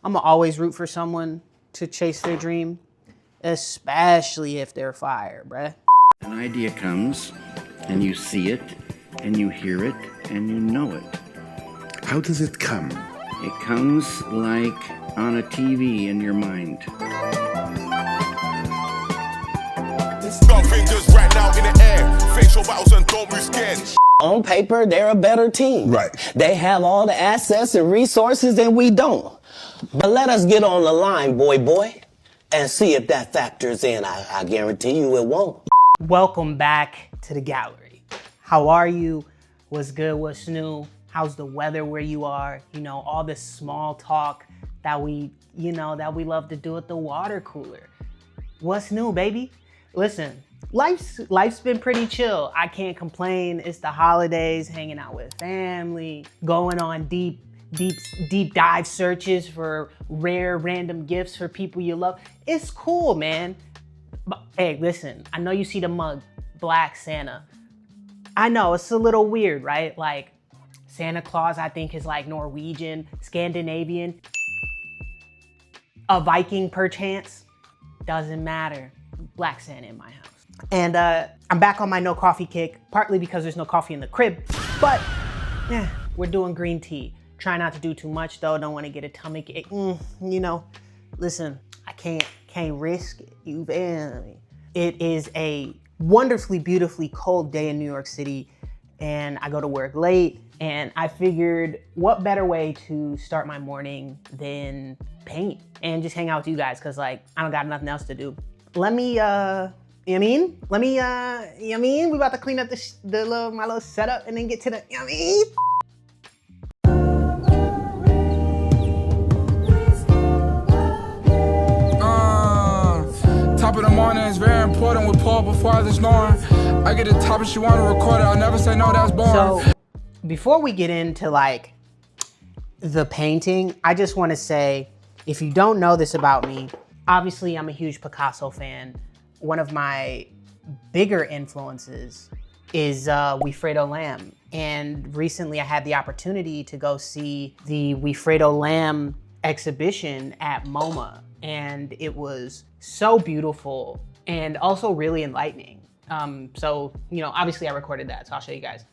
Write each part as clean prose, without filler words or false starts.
I'm gonna always root for someone to chase their dream, especially if they're fire, bruh. An idea comes, and you see it, and you hear it, and you know it. How does it come? It comes like on a TV in your mind. Start fingers right now in the air. Face your battles and don't be scared. On paper, they're a better team. Right. They have all the assets and resources and we don't. But let us get on the line, boy, and see if that factors in. I guarantee you it won't. Welcome back to the gallery. How are you? What's good? What's new? How's the weather where you are? You know, all this small talk that we love to do at the water cooler. What's new, baby? Listen, life's been pretty chill. I can't complain. It's the holidays, hanging out with family, going on deep dive searches for rare random gifts for people you love. It's cool, man. But, hey, listen, I know you see the mug, Black Santa. I know it's a little weird, right? Like Santa Claus, I think, is like Norwegian, Scandinavian, a Viking perchance. Doesn't matter. Black Santa in my house. And I'm back on my no coffee kick, partly because there's no coffee in the crib, but yeah, we're doing green tea. Try not to do too much though, don't want to get a tummy ache. Listen, I can't risk it, you feel me? It is a wonderfully, beautifully cold day in New York City, and I go to work late, and I figured what better way to start my morning than paint and just hang out with you guys, cause like, I don't got nothing else to do. We about to clean up my little setup and then get to the, Top of the morning is very important. We pull before others snoring. I get the top and she want to record it. I'll never say no, that's boring. So before we get into like the painting, I just want to say, if you don't know this about me, obviously I'm a huge Picasso fan. One of my bigger influences is Wilfredo Lamb. And recently I had the opportunity to go see the Wilfredo Lamb exhibition at MoMA. And it was so beautiful and also really enlightening. So, obviously I recorded that, so I'll show you guys.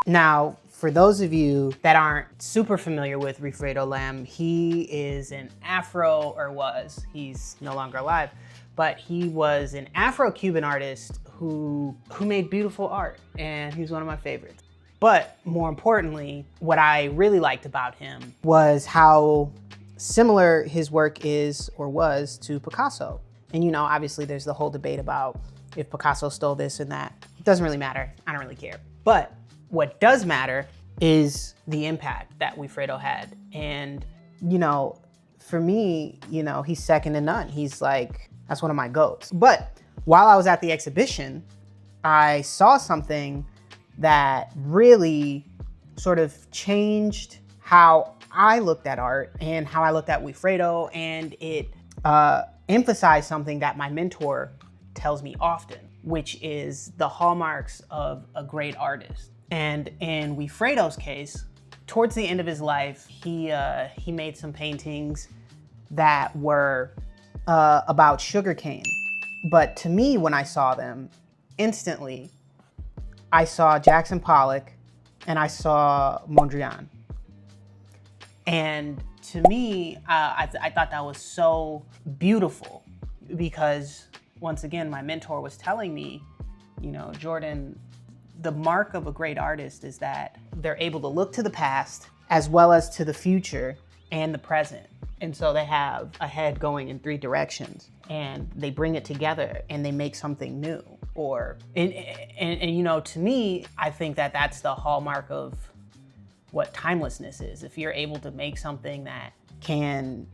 Now, for those of you that aren't super familiar with Wilfredo Lamb, he is an he's no longer alive, but he was an Afro-Cuban artist who made beautiful art, and he's one of my favorites. But more importantly, what I really liked about him was how similar his work is or was to Picasso. And obviously there's the whole debate about if Picasso stole this and that. It doesn't really matter, I don't really care. But what does matter is the impact that Wilfredo had. And, for me, he's second to none. He's like, that's one of my goats. But while I was at the exhibition, I saw something that really sort of changed how I looked at art and how I looked at Wilfredo, and it emphasized something that my mentor tells me often, which is the hallmarks of a great artist. And in Wilfredo's case, towards the end of his life, he made some paintings that were about sugarcane. But to me, when I saw them, instantly, I saw Jackson Pollock and I saw Mondrian. And to me, I thought that was so beautiful because, once again, my mentor was telling me, Jordan, the mark of a great artist is that they're able to look to the past as well as to the future and the present. And so they have a head going in 3 directions, and they bring it together and they make something new. And you know, to me, I think that that's the hallmark of what timelessness is. If you're able to make something that can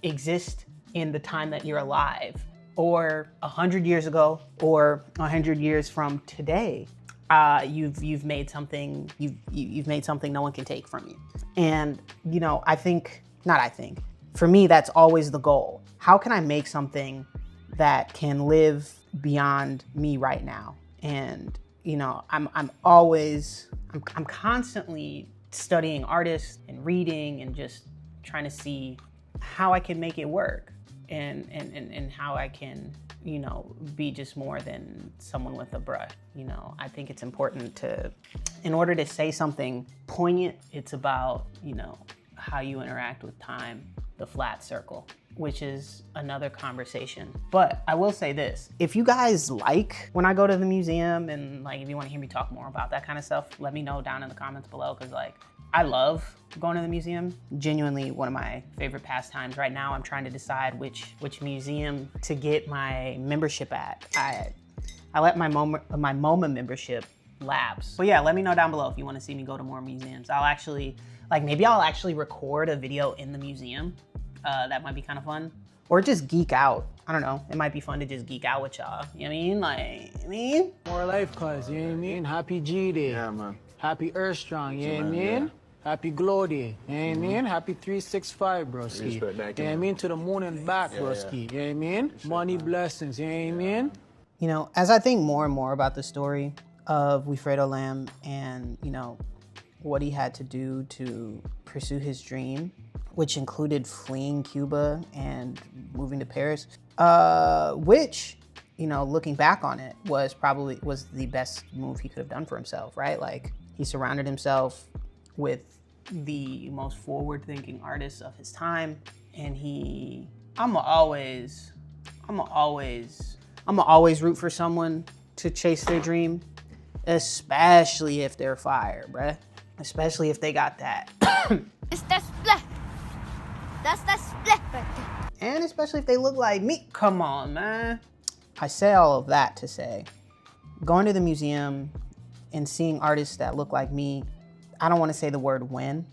exist in the time that you're alive, or 100 years ago, or 100 years from today, you've made something. You've made something no one can take from you. And you know, for me, that's always the goal. How can I make something that can live beyond me right now? And you know, I'm constantly studying artists and reading and just trying to see how I can make it work, and how I can, you know, be just more than someone with a brush. You know, I think it's important to, in order to say something poignant, it's about, you know, how you interact with time, the flat circle, which is another conversation. But I will say this, if you guys like when I go to the museum, and like if you want to hear me talk more about that kind of stuff, let me know down in the comments below, because like I love going to the museum. Genuinely one of my favorite pastimes. Right now I'm trying to decide which museum to get my membership at. I let my MoMA membership lapse. But yeah, let me know down below if you want to see me go to more museums. I'll actually, like, maybe I'll actually record a video in the museum. That might be kind of fun. Or just geek out. I don't know. It might be fun to just geek out with y'all. You know what I mean? Like, I mean? More life, cuz, you know what I mean? Happy G Day. Yeah, man. Happy Earth Strong, you know what I mean? Yeah. Happy Glow Day, you know what I mean? Happy 365, broski. Respect that, You know what I mean? To the moon and back, broski. You know what I mean? Money, blessings, you know what I mean? You know, as I think more and more about the story of Wilfredo Lamb and, you know, what he had to do to pursue his dream, which included fleeing Cuba and moving to Paris, which, you know, looking back on it, was the best move he could have done for himself, right? Like, he surrounded himself with the most forward-thinking artists of his time, and I'ma always root for someone to chase their dream, especially if they're fire, bruh. Especially if they got that. It's that split. That's that split right there. And especially if they look like me. Come on, man. I say all of that to say, going to the museum and seeing artists that look like me, I don't want to say the word win,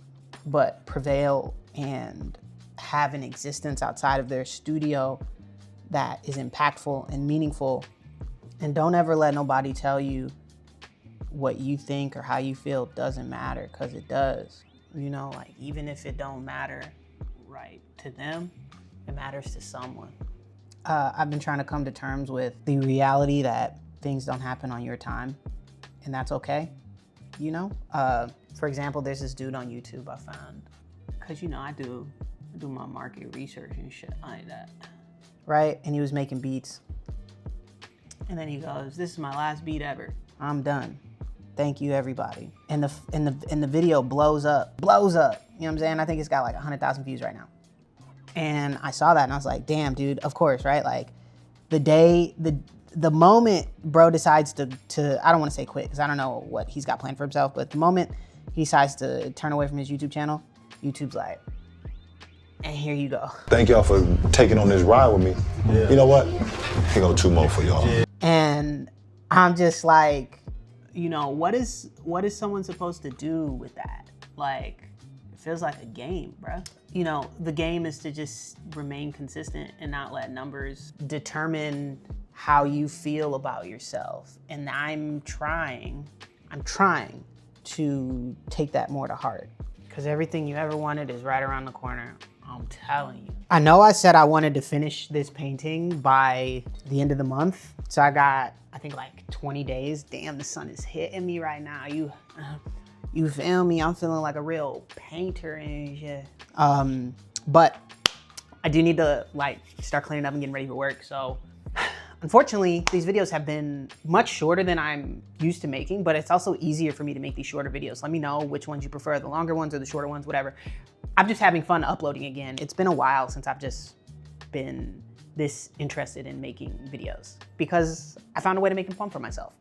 but prevail and have an existence outside of their studio that is impactful and meaningful. And don't ever let nobody tell you what you think or how you feel doesn't matter, because it does. You know, like, even if it don't matter right to them, it matters to someone. I've been trying to come to terms with the reality that things don't happen on your time, and that's okay, you know? For example, there's this dude on YouTube I found, because, you know, I do my market research and shit like that, right? And he was making beats, and then he goes, "This is my last beat ever. I'm done. Thank you, everybody." And the video blows up. You know what I'm saying? I think it's got like 100,000 views right now. And I saw that and I was like, damn, dude, of course, right? Like, the moment bro decides to I don't want to say quit, because I don't know what he's got planned for himself, but the moment he decides to turn away from his YouTube channel, YouTube's like, and here you go. Thank y'all for taking on this ride with me. Yeah. You know what? Here go 2 more for y'all. Yeah. And I'm just like, you know, what is someone supposed to do with that? Like, it feels like a game, bruh. You know, the game is to just remain consistent and not let numbers determine how you feel about yourself. And I'm trying to take that more to heart, because everything you ever wanted is right around the corner. I'm telling you. I know I said I wanted to finish this painting by the end of the month. So I got, I think, like 20 days. Damn, the sun is hitting me right now. You feel me? I'm feeling like a real painter and shit. But I do need to like start cleaning up and getting ready for work. So unfortunately, these videos have been much shorter than I'm used to making, but it's also easier for me to make these shorter videos. Let me know which ones you prefer, the longer ones or the shorter ones, whatever. I'm just having fun uploading again. It's been a while since I've just been this interested in making videos, because I found a way to make them fun for myself.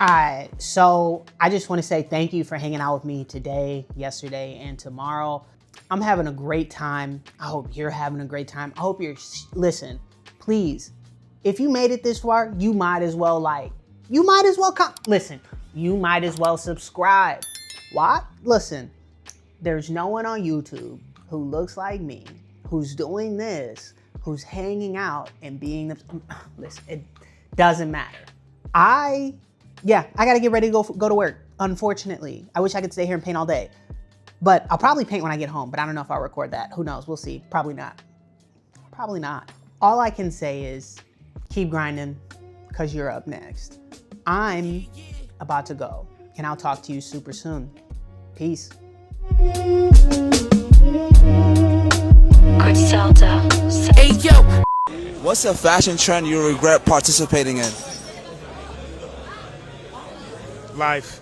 All right, so I just want to say thank you for hanging out with me today, yesterday, and tomorrow. I'm having a great time. I hope you're having a great time. I hope listen, please, if you made it this far, you might as well you might as well subscribe. Why? Listen, there's no one on YouTube who looks like me, who's doing this, who's hanging out and being listen, it doesn't matter. I gotta get ready to go to work, unfortunately. I wish I could stay here and paint all day. But I'll probably paint when I get home, but I don't know if I'll record that. Who knows? We'll see. Probably not. Probably not. All I can say is keep grinding, because you're up next. I'm about to go, and I'll talk to you super soon. Peace. Hey, yo! What's a fashion trend you regret participating in? Life.